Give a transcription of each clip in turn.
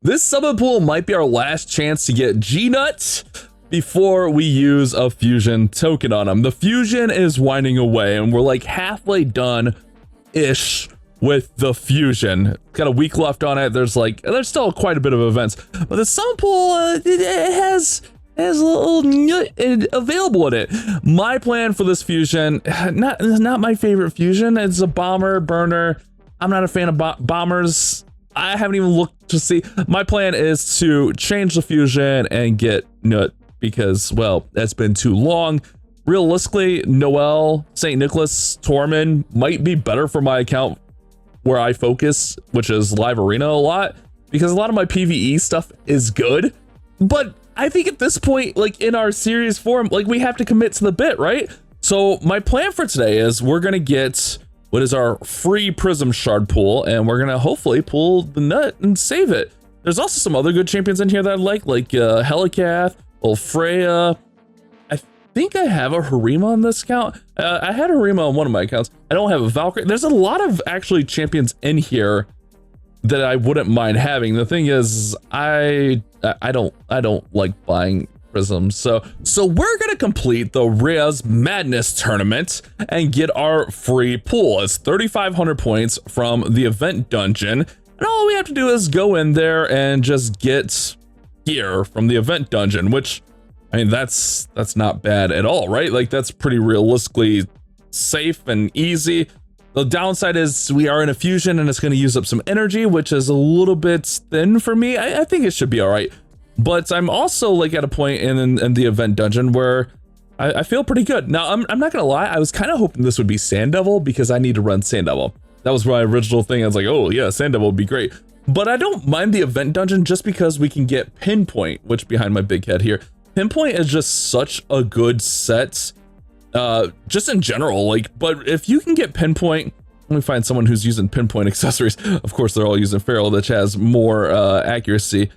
This summon pool might be our last chance to get Gnut before we use a fusion token on him. The fusion is winding away and we're like halfway done-ish with the fusion. Got a week left on it. There's still quite a bit of events, but the summon pool, it has a little Gnut available in it. My plan for this fusion, not my favorite fusion. It's a bomber burner. I'm not a fan of bombers. I haven't even looked to see. My plan is to change the fusion and get Gnut because, well, that's been too long. Realistically, Noel, St. Nicholas, Tormund might be better for my account where I focus, which is live arena a lot, because a lot of my PvE stuff is good. But I think at this point, like in our series form, like we have to commit to the bit, right? So my plan for today is we're gonna get what is our free Prism shard pool, and we're gonna hopefully pull the Gnut and save it. There's also some other good champions in here that I like Helicath, Freya. I think I have a Harima on this account. I had a Harima on one of my accounts. I don't have a Valkyrie. There's a lot of actually champions in here that I wouldn't mind having. The thing is, I don't like buying Prisms. So we're gonna complete the Reyes Madness tournament and get our free pool. It's 3,500 points from the event dungeon. And all we have to do is go in there and just get gear from the event dungeon, which, I mean, that's not bad at all, right? Like that's pretty realistically safe and easy. The downside is we are in a fusion and it's going to use up some energy, which is a little bit thin for me. I think it should be all right. But I'm also like at a point in the event dungeon where I feel pretty good. Now, I'm not going to lie. I was kind of hoping this would be Sand Devil because I need to run Sand Devil. That was my original thing. I was like, oh yeah, Sand Devil would be great. But I don't mind the event dungeon just because we can get Pinpoint, which behind my big head here. Pinpoint is just such a good set. Just in general, like, but if you can get Pinpoint, let me find someone who's using Pinpoint accessories. Of course, they're all using Feral, which has more accuracy.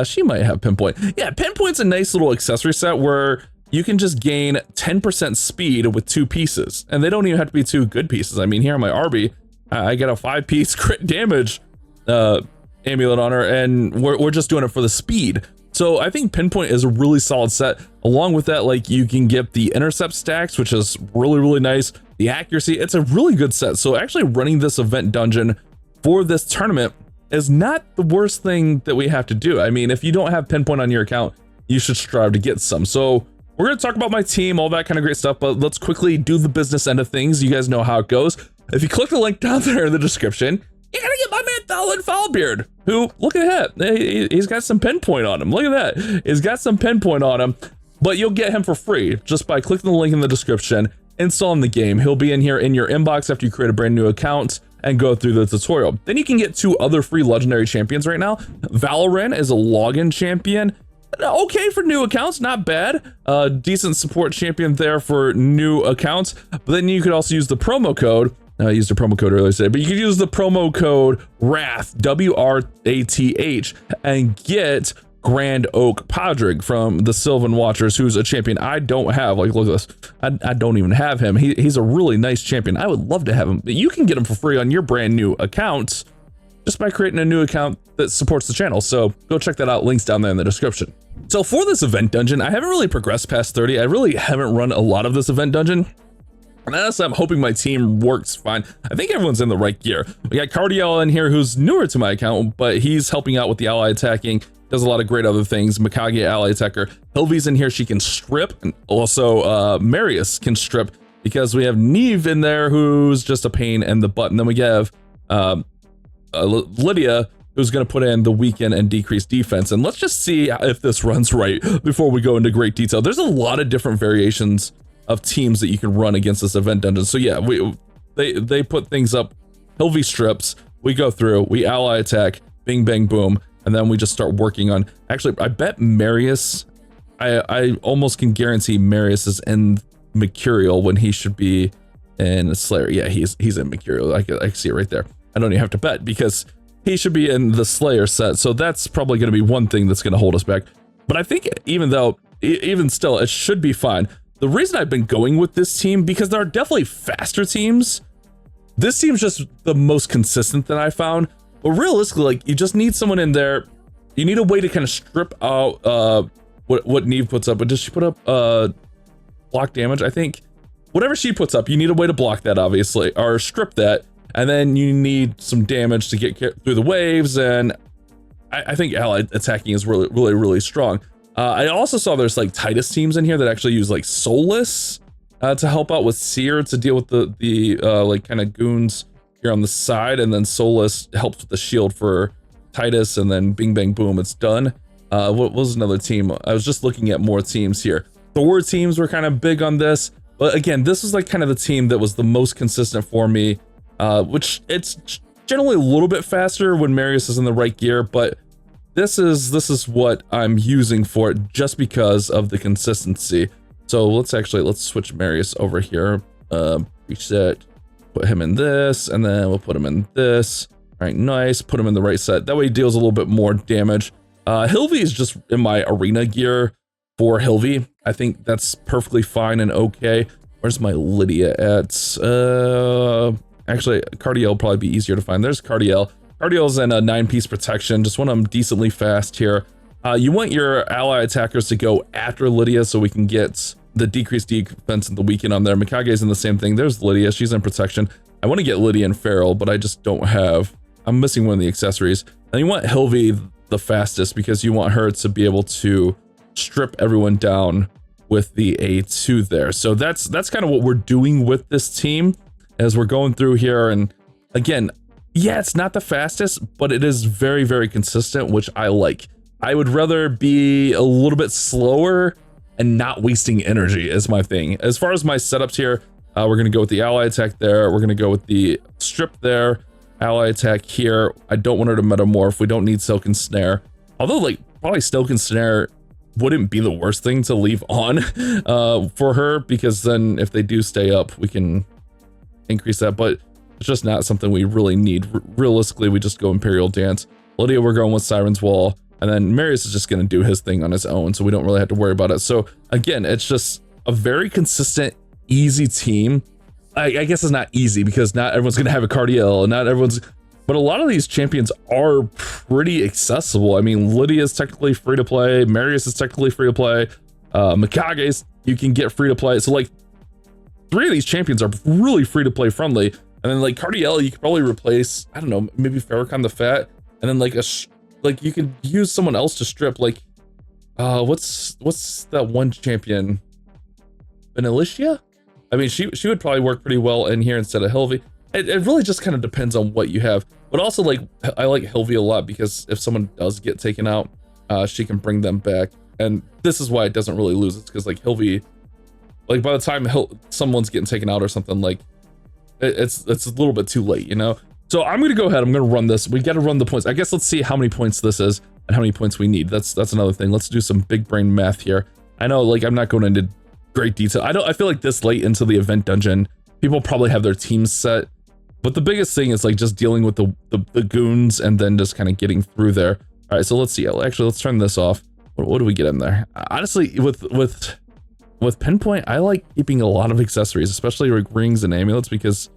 She might have Pinpoint. Yeah, Pinpoint's a nice little accessory set where you can just gain 10% speed with 2 pieces, and they don't even have to be 2 good pieces. I mean, here on my Arby, I got a 5-piece crit damage amulet on her, and we're just doing it for the speed. So I think Pinpoint is a really solid set. Along with that, like you can get the intercept stacks, which is really, really nice. The accuracy, it's a really good set. So actually running this event dungeon for this tournament is not the worst thing that we have to do. I mean, if you don't have Pinpoint on your account, you should strive to get some. So we're gonna talk about my team, all that kind of great stuff, but let's quickly do the business end of things. You guys know how it goes. If you click the link down there in the description, you're gonna get my man Thalin Foulbeard, who, look at that, he's got some Pinpoint on him. Look at that, he's got some Pinpoint on him, but you'll get him for free just by clicking the link in the description, installing the game. He'll be in here in your inbox after you create a brand new account and go through the tutorial. Then you can get 2 other free legendary champions right now. Valorant is a login champion. Okay for new accounts, not bad. Decent support champion there for new accounts. But then you could also use the promo code. I used a promo code earlier today, but you could use the promo code WRATH, W-R-A-T-H, and get Grand Oak Podrick from the Sylvan Watchers, who's a champion I don't have. Like, look at this. I don't even have him. He's a really nice champion. I would love to have him. You can get him for free on your brand new account just by creating a new account that supports the channel. So go check that out. Links down there in the description. So for this event dungeon, I haven't really progressed past 30. I really haven't run a lot of this event dungeon. And honestly, I'm hoping my team works fine. I think everyone's in the right gear. We got Cardiel in here, who's newer to my account, but he's helping out with the ally attacking, does a lot of great other things. Mikage, ally attacker. Hilvy's in here, she can strip, and also Marius can strip, because we have Neve in there, who's just a pain in the butt. And then we have Lydia, who's going to put in the weaken and decrease defense. And let's just see if this runs right before we go into great detail. There's a lot of different variations of teams that you can run against this event dungeon. So yeah, they put things up. Hilvy strips, we go through, we ally attack, bing bang boom, and then we just start working on. Actually, I bet Marius, I almost can guarantee Marius is in Mercurial when he should be in Slayer. Yeah, he's in Mercurial. I can see it right there. I don't even have to bet because he should be in the Slayer set. So that's probably going to be one thing that's going to hold us back. But I think even still, it should be fine. The reason I've been going with this team, because there are definitely faster teams. This team's just the most consistent that I found. But realistically, like, you just need someone in there you need a way to kind of strip out what Neve puts up. But does she put up block damage? I think whatever she puts up, you need a way to block that, obviously, or strip that, and then you need some damage to get through the waves. And I think allied attacking is really strong. I also saw there's like Titus teams in here that actually use like Soulless to help out with Seer to deal with the like kind of goons here on the side, and then Soulless helps with the shield for Titus, and then bing bang boom, it's done. What was another team? I was just looking at more teams here. Thor teams were kind of big on this, but again, this was like kind of the team that was the most consistent for me, which it's generally a little bit faster when Marius is in the right gear, but this is what I'm using for it just because of the consistency. So let's switch Marius over here. Reset, put him in this, and then we'll put him in this. All right, nice. Put him in the right set. That way he deals a little bit more damage. Hilvy is just in my arena gear for Hilvy. I think that's perfectly fine and okay. Where's my Lydia at? Actually, Cardiel will probably be easier to find. There's Cardiel. Cardiel's in a 9-piece protection. Just want them decently fast here. You want your ally attackers to go after Lydia so we can get the decreased defense and the weaken on there. Mikage's in the same thing. There's Lydia. She's in protection. I want to get Lydia and Feral, but I just don't have. I'm missing one of the accessories. And you want Hilvy the fastest because you want her to be able to strip everyone down with the A2 there. So that's kind of what we're doing with this team as we're going through here. And again, yeah, it's not the fastest, but it is very consistent, which I like. I would rather be a little bit slower and not wasting energy is my thing. As far as my setups here, we're going to go with the ally attack there. We're going to go with the strip there. Ally attack here. I don't want her to metamorph. We don't need Silken Snare. Although, like, probably Silken Snare wouldn't be the worst thing to leave on for her, because then if they do stay up, we can increase that. But it's just not something we really need. Realistically, we just go Imperial Dance. Lydia, we're going with Siren's Wall. And then Marius is just going to do his thing on his own, so we don't really have to worry about it. So again, it's just a very consistent, easy team. I guess it's not easy because not everyone's going to have a Cardiel, and not everyone's, but a lot of these champions are pretty accessible. I mean, Lydia is technically free to play. Marius is technically free to play. Mikage's you can get free to play. So like 3 of these champions are really free to play friendly. And then like Cardiel, you could probably replace, I don't know, maybe Farrakhan the Fat, and then like you could use someone else to strip, like what's that one champion? Benalicia? I mean, she would probably work pretty well in here instead of Hilvy. It really just kind of depends on what you have. But also, like, I like Hilvy a lot because if someone does get taken out, she can bring them back. And this is why it doesn't really lose. It's because like Hilvy, like by the time someone's getting taken out or something, like it's a little bit too late, you know? So I'm gonna go ahead, I'm gonna run this. We gotta run the points. I guess let's see how many points this is and how many points we need. That's another thing. Let's do some big brain math here. I know, like, I'm not going into great detail. I feel like this late into the event dungeon, people probably have their teams set. But the biggest thing is like just dealing with the goons and then just kind of getting through there. All right, so let's see. Actually, let's turn this off. What do we get in there? Honestly, with Pinpoint, I like keeping a lot of accessories, especially like rings and amulets, because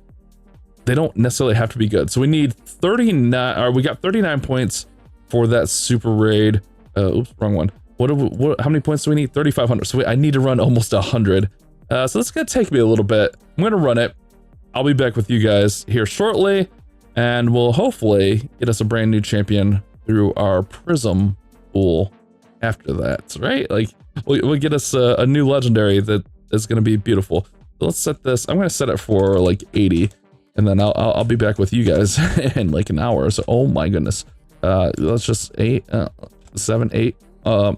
they don't necessarily have to be good. So we need 39, or we got 39 points for that super raid. Oops, wrong one. How many points do we need? 3,500. So I need to run almost 100. So this is gonna take me a little bit. I'm gonna run it. I'll be back with you guys here shortly, and we'll hopefully get us a brand new champion through our Prism pool after that, right? Like we'll get us a new legendary that is gonna be beautiful. So let's set this. I'm gonna set it for like 80. And then I'll be back with you guys in like an hour. So, oh my goodness. Let's just 7, 8. All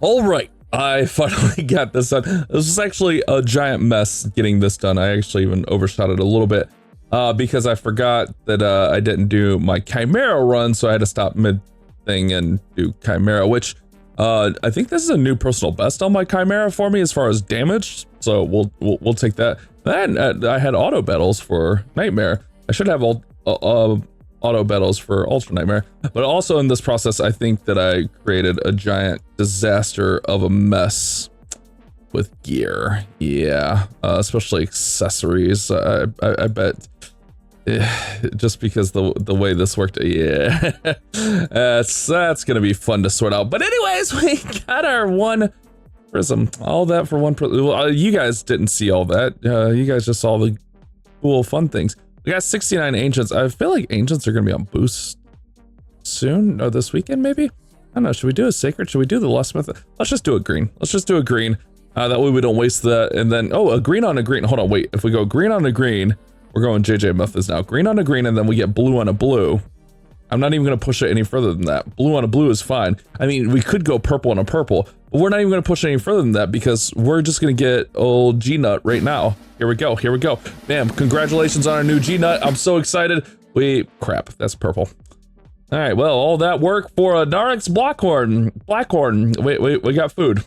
right. I finally got this done. This was actually a giant mess getting this done. I actually even overshot it a little bit because I forgot that I didn't do my Chimera run. So I had to stop mid thing and do Chimera, which I think this is a new personal best on my Chimera for me as far as damage. So we'll take that. Then I had auto battles for Nightmare. I should have all auto battles for Ultra Nightmare. But also in this process, I think that I created a giant disaster of a mess with gear. Yeah, especially accessories. I bet Just because the way this worked, yeah. That's gonna be fun to sort out. But anyways, we got our one prism. All that for one prism. Well, you guys didn't see all that. You guys just saw the cool fun things. We got 69 ancients. I feel like ancients are gonna be on boost soon, or this weekend maybe. I don't know. Should we do a sacred? Should we do the lust method? Let's just do a green. Let's just do a green. That way we don't waste that. And then, oh, a green on a green. Hold on, wait. If we go green on a green, we're going JJ methods now. Green on a green, and then we get blue on a blue. I'm not even going to push it any further than that. Blue on a blue is fine. I mean, we could go purple on a purple, but we're not even going to push it any further than that because we're just going to get old Gnut right now. Here we go. Here we go. Bam. Congratulations on our new Gnut. I'm so excited. Wait, crap. That's purple. All right. Well, all that work for a Narix Blackhorn. Wait, we got food.